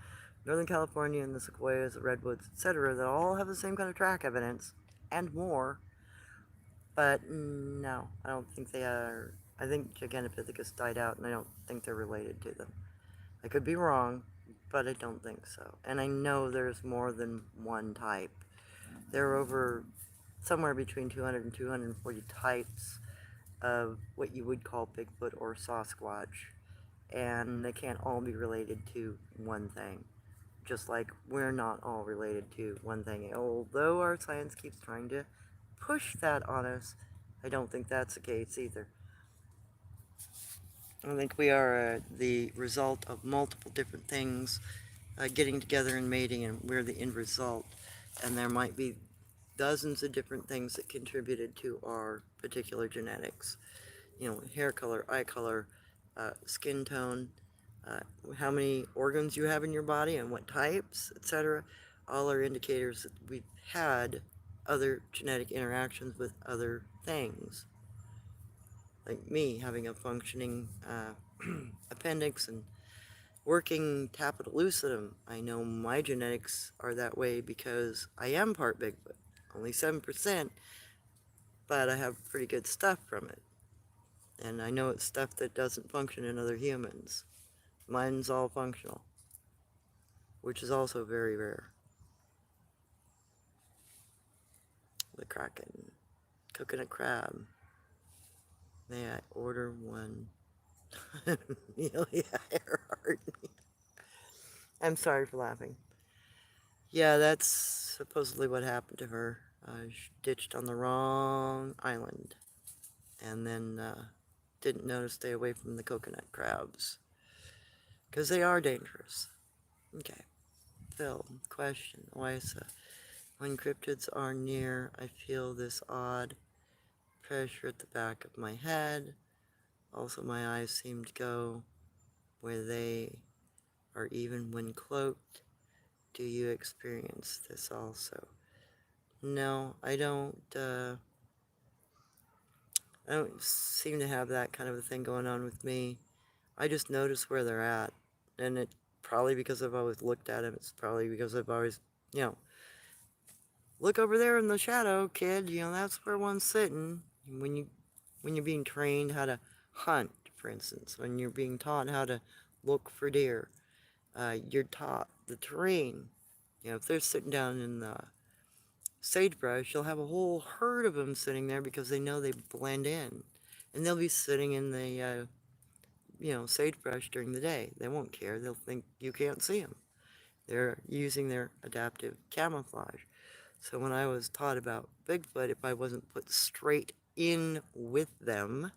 Northern California and the sequoias, the redwoods, etc., that all have the same kind of track evidence and more. But no, I don't think they are. I think Gigantopithecus died out, and I don't think they're related to them. I could be wrong, but I don't think so. And I know there's more than one type. There are over somewhere between 200 and 240 types of what you would call Bigfoot or Sasquatch, and they can't all be related to one thing. Just like we're not all related to one thing. Although our science keeps trying to push that on us, I don't think that's the case either. I think we are the result of multiple different things getting together and mating, and we're the end result. And there might be dozens of different things that contributed to our particular genetics. Hair color, eye color, skin tone, uh, how many organs you have in your body and what types, etc. All are indicators that we've had other genetic interactions with other things. Like me having a functioning appendix and working tapetum lucidum. I know my genetics are that way because I am part Bigfoot. Only 7%, but I have pretty good stuff from it. And I know it's stuff that doesn't function in other humans. Mine's all functional, which is also very rare. The Kraken. Coconut crab. May I order one? Amelia Earhart. I'm sorry for laughing. Yeah, that's supposedly what happened to her. She ditched on the wrong island. And then didn't know to stay away from the coconut crabs. Because they are dangerous. Okay. Phil, question. Lysa. When cryptids are near, I feel this odd pressure at the back of my head. Also, my eyes seem to go where they are even when cloaked. Do you experience this also? No, I don't seem to have that kind of a thing going on with me. I just notice where they're at. And it probably because I've always looked at them. It's probably because I've always, you know, look over there in the shadow, kid. You know, that's where one's sitting. When you're being trained how to hunt, for instance, when you're being taught how to look for deer, you're taught the terrain. You know, if they're sitting down in the sagebrush, you'll have a whole herd of them sitting there because they know they blend in. And they'll be sitting in the, sagebrush during the day. They won't care. They'll think you can't see them. They're using their adaptive camouflage. So when I was taught about Bigfoot, if I wasn't put straight in with them,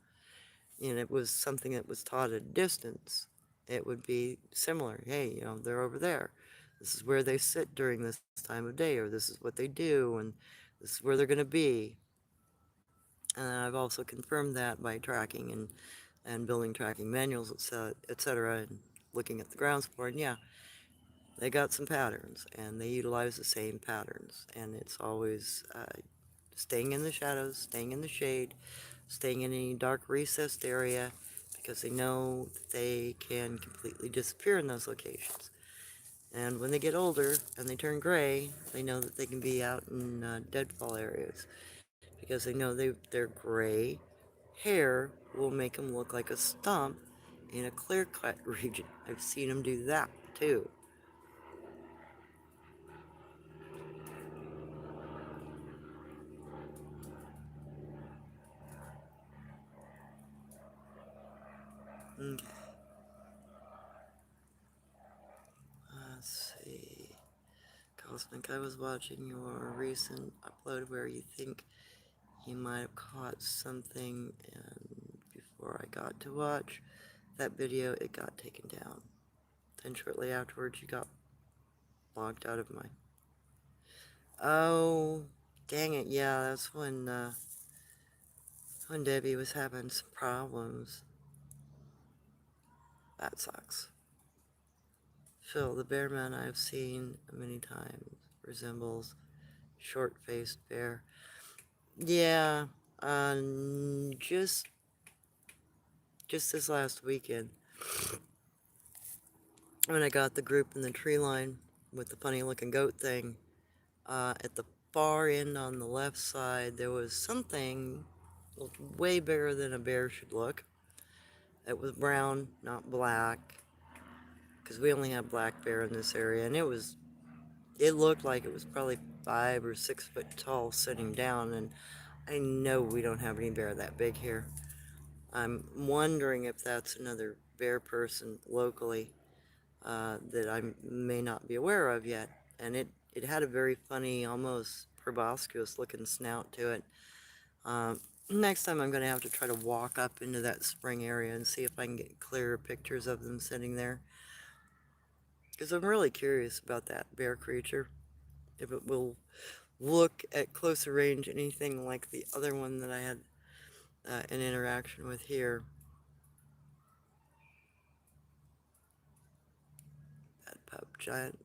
and it was something that was taught at a distance, it would be similar. Hey, they're over there. This is where they sit during this time of day, or this is what they do, and this is where they're going to be. And I've also confirmed that by tracking and building tracking manuals, etc., and looking at the ground support. And yeah, they got some patterns, and they utilize the same patterns. And it's always staying in the shadows, staying in the shade, staying in any dark recessed area, because they know that they can completely disappear in those locations. And when they get older and they turn gray, they know that they can be out in deadfall areas, because they know their gray hair will make them look like a stump in a clear-cut region. I've seen them do that too. Okay, let's see. Cosmic, I was watching your recent upload where you think you might have caught something, and before I got to watch that video, it got taken down. Then shortly afterwards, you got logged out of my... Oh, dang it, yeah, that's when Debbie was having some problems. That sucks. Phil, the bear man I've seen many times resembles short-faced bear. Yeah, just this last weekend, when I got the group in the tree line with the funny-looking goat thing, at the far end on the left side, there was something way bigger than a bear should look. It was brown, not black, because we only have black bear in this area, and it looked like it was probably 5 or 6 foot tall sitting down, and I know we don't have any bear that big here. I'm wondering if that's another bear person locally that I may not be aware of yet. And it had a very funny, almost proboscis looking snout to it. Next time I'm going to have to try to walk up into that spring area and see if I can get clearer pictures of them sitting there. Because I'm really curious about that bear creature. If it will look at closer range anything like the other one that I had an interaction with here. That pup giant